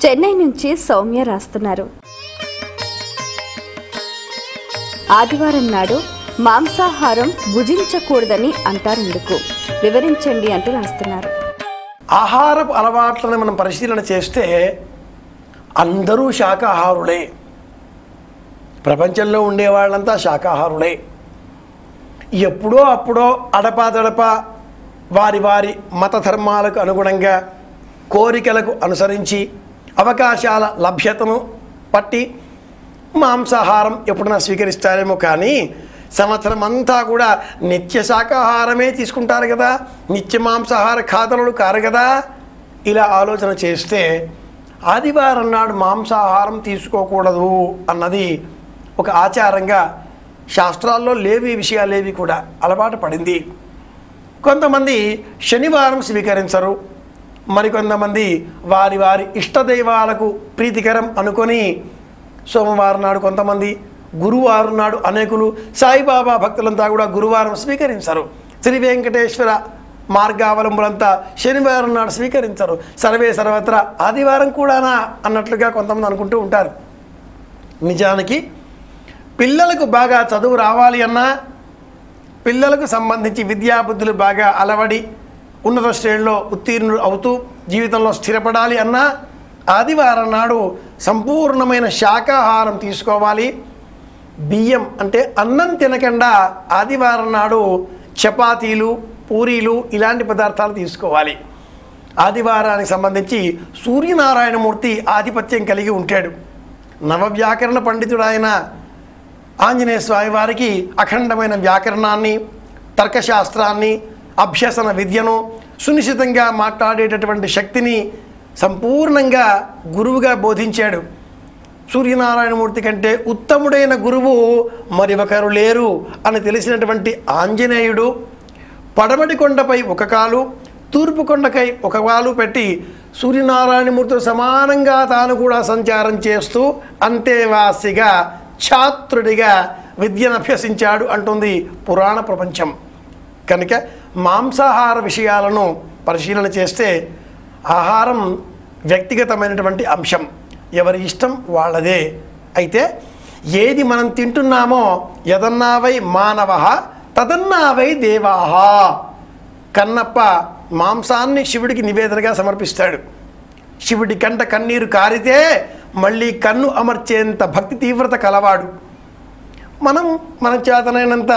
చెన్నై నుంచి సౌమ్య రాస్తున్నారు. ఆదివారం నాడు మాంసాహారం భుజించకూడదని అంటారెందుకు, వివరించండి అంటూ రాస్తున్నారు. ఆహారపు అలవాట్లను మనం పరిశీలన చేస్తే అందరూ శాకాహారులే. ప్రపంచంలో ఉండేవాళ్ళంతా శాకాహారులే. ఎప్పుడో అప్పుడో అడపాదడప వారి వారి మత ధర్మాలకు అనుగుణంగా కోరికలకు అనుసరించి అవకాశాల లభ్యతను పట్టి మాంసాహారం ఎప్పుడైనా స్వీకరిస్తారేమో, కానీ సంవత్సరం అంతా కూడా నిత్య శాకాహారమే తీసుకుంటారు కదా, నిత్య మాంసాహార ఖాతనులు కారు కదా. ఇలా ఆలోచన చేస్తే ఆదివారం నాడు మాంసాహారం తీసుకోకూడదు అన్నది ఒక ఆచారంగా శాస్త్రాల్లో లేవి విషయాలేవి కూడా అలవాటు పడింది. కొంతమంది శనివారం స్వీకరించరు, మరికొంతమంది వారి వారి ఇష్టదైవాలకు ప్రీతికరం అనుకొని సోమవారం నాడు, కొంతమంది గురువారం నాడు, అనేకులు సాయిబాబా భక్తులంతా కూడా గురువారం స్వీకరించరు. శ్రీ వెంకటేశ్వర మార్గావలంబులంతా శనివారం నాడు స్వీకరించరు. సర్వే సర్వత్రా ఆదివారం కూడానా అన్నట్లుగా కొంతమంది అనుకుంటూ ఉంటారు. నిజానికి పిల్లలకు బాగా చదువు రావాలి అన్నా, పిల్లలకు సంబంధించి విద్యాబుద్ధులు బాగా అలవడి ఉన్నత శ్రేణిలో ఉత్తీర్ణులు అవుతూ జీవితంలో స్థిరపడాలి అన్నా ఆదివారం నాడు సంపూర్ణమైన శాకాహారం తీసుకోవాలి. బియ్యం అంటే అన్నం తినకుండా ఆదివారం నాడు చపాతీలు, పూరీలు ఇలాంటి పదార్థాలు తీసుకోవాలి. ఆదివారానికి సంబంధించి సూర్యనారాయణమూర్తి ఆధిపత్యం కలిగి ఉంటాడు. నవవ్యాకరణ పండితుడైన ఆంజనేయ స్వామి వారికి అఖండమైన వ్యాకరణాన్ని, తర్కశాస్త్రాన్ని, అభ్యసన విద్యను, సునిశ్చితంగా మాట్లాడేటటువంటి శక్తిని సంపూర్ణంగా గురువుగా బోధించాడు. సూర్యనారాయణమూర్తి కంటే ఉత్తముడైన గురువు మరి ఒకరు లేరు అని తెలిసినటువంటి ఆంజనేయుడు పడమటి కొండపై ఒక కాలు, తూర్పు కొండకై ఒక కాలు పెట్టి సూర్యనారాయణమూర్తితో సమానంగా తాను కూడా సంచారం చేస్తూ అంతేవాసిగా ఛాత్రుడిగా విద్యను అభ్యసించాడు అంటుంది పురాణ ప్రపంచం. కనుక మాంసాహార విషయాలను పరిశీలన చేస్తే ఆహారం వ్యక్తిగతమైనటువంటి అంశం, ఎవరి ఇష్టం వాళ్ళదే. అయితే ఏది మనం తింటున్నామో యదన్నావై మానవః తదన్నావై దేవాః. కన్నప్ప మాంసాన్ని శివుడికి నివేదనగా సమర్పిస్తాడు. శివుడి కంట కన్నీరు కారితే మళ్ళీ కన్ను అమర్చేంత భక్తి తీవ్రత కలవాడు. మనం మన చేతనైనంత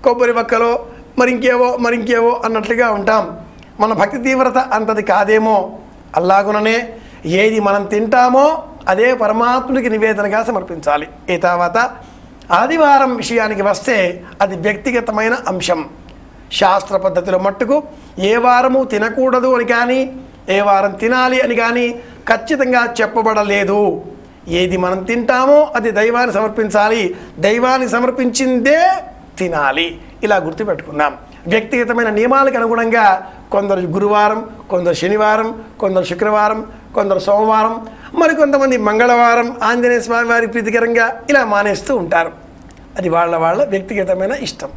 కొబ్బరి వక్కలో మరింకేవో అన్నట్లుగా ఉంటాం. మన భక్తి తీవ్రత అంతది కాదేమో. అలాగుననే ఏది మనం తింటామో అదే పరమాత్ముడికి నివేదనగా సమర్పించాలి. ఏ తర్వాత ఆదివారం విషయానికి వస్తే అది వ్యక్తిగతమైన అంశం. శాస్త్ర పద్ధతిలో మట్టుకు ఏ వారము తినకూడదు అని కానీ, ఏ వారం తినాలి అని కానీ ఖచ్చితంగా చెప్పబడలేదు. ఏది మనం తింటామో అది దైవాన్ని సమర్పించాలి, దైవాన్ని సమర్పించిందే తినాలి. ఇలా గుర్తుపెట్టుకుందాం. వ్యక్తిగతమైన నియమాలకు అనుగుణంగా కొందరు గురువారం, కొందరు శనివారం, కొందరు శుక్రవారం, కొందరు సోమవారం, మరికొంతమంది మంగళవారం ఆంజనేయ స్వామి వారి ప్రీతికరంగా ఇలా మానేస్తూ ఉంటారు. అది వాళ్ళ వ్యక్తిగతమైన ఇష్టం.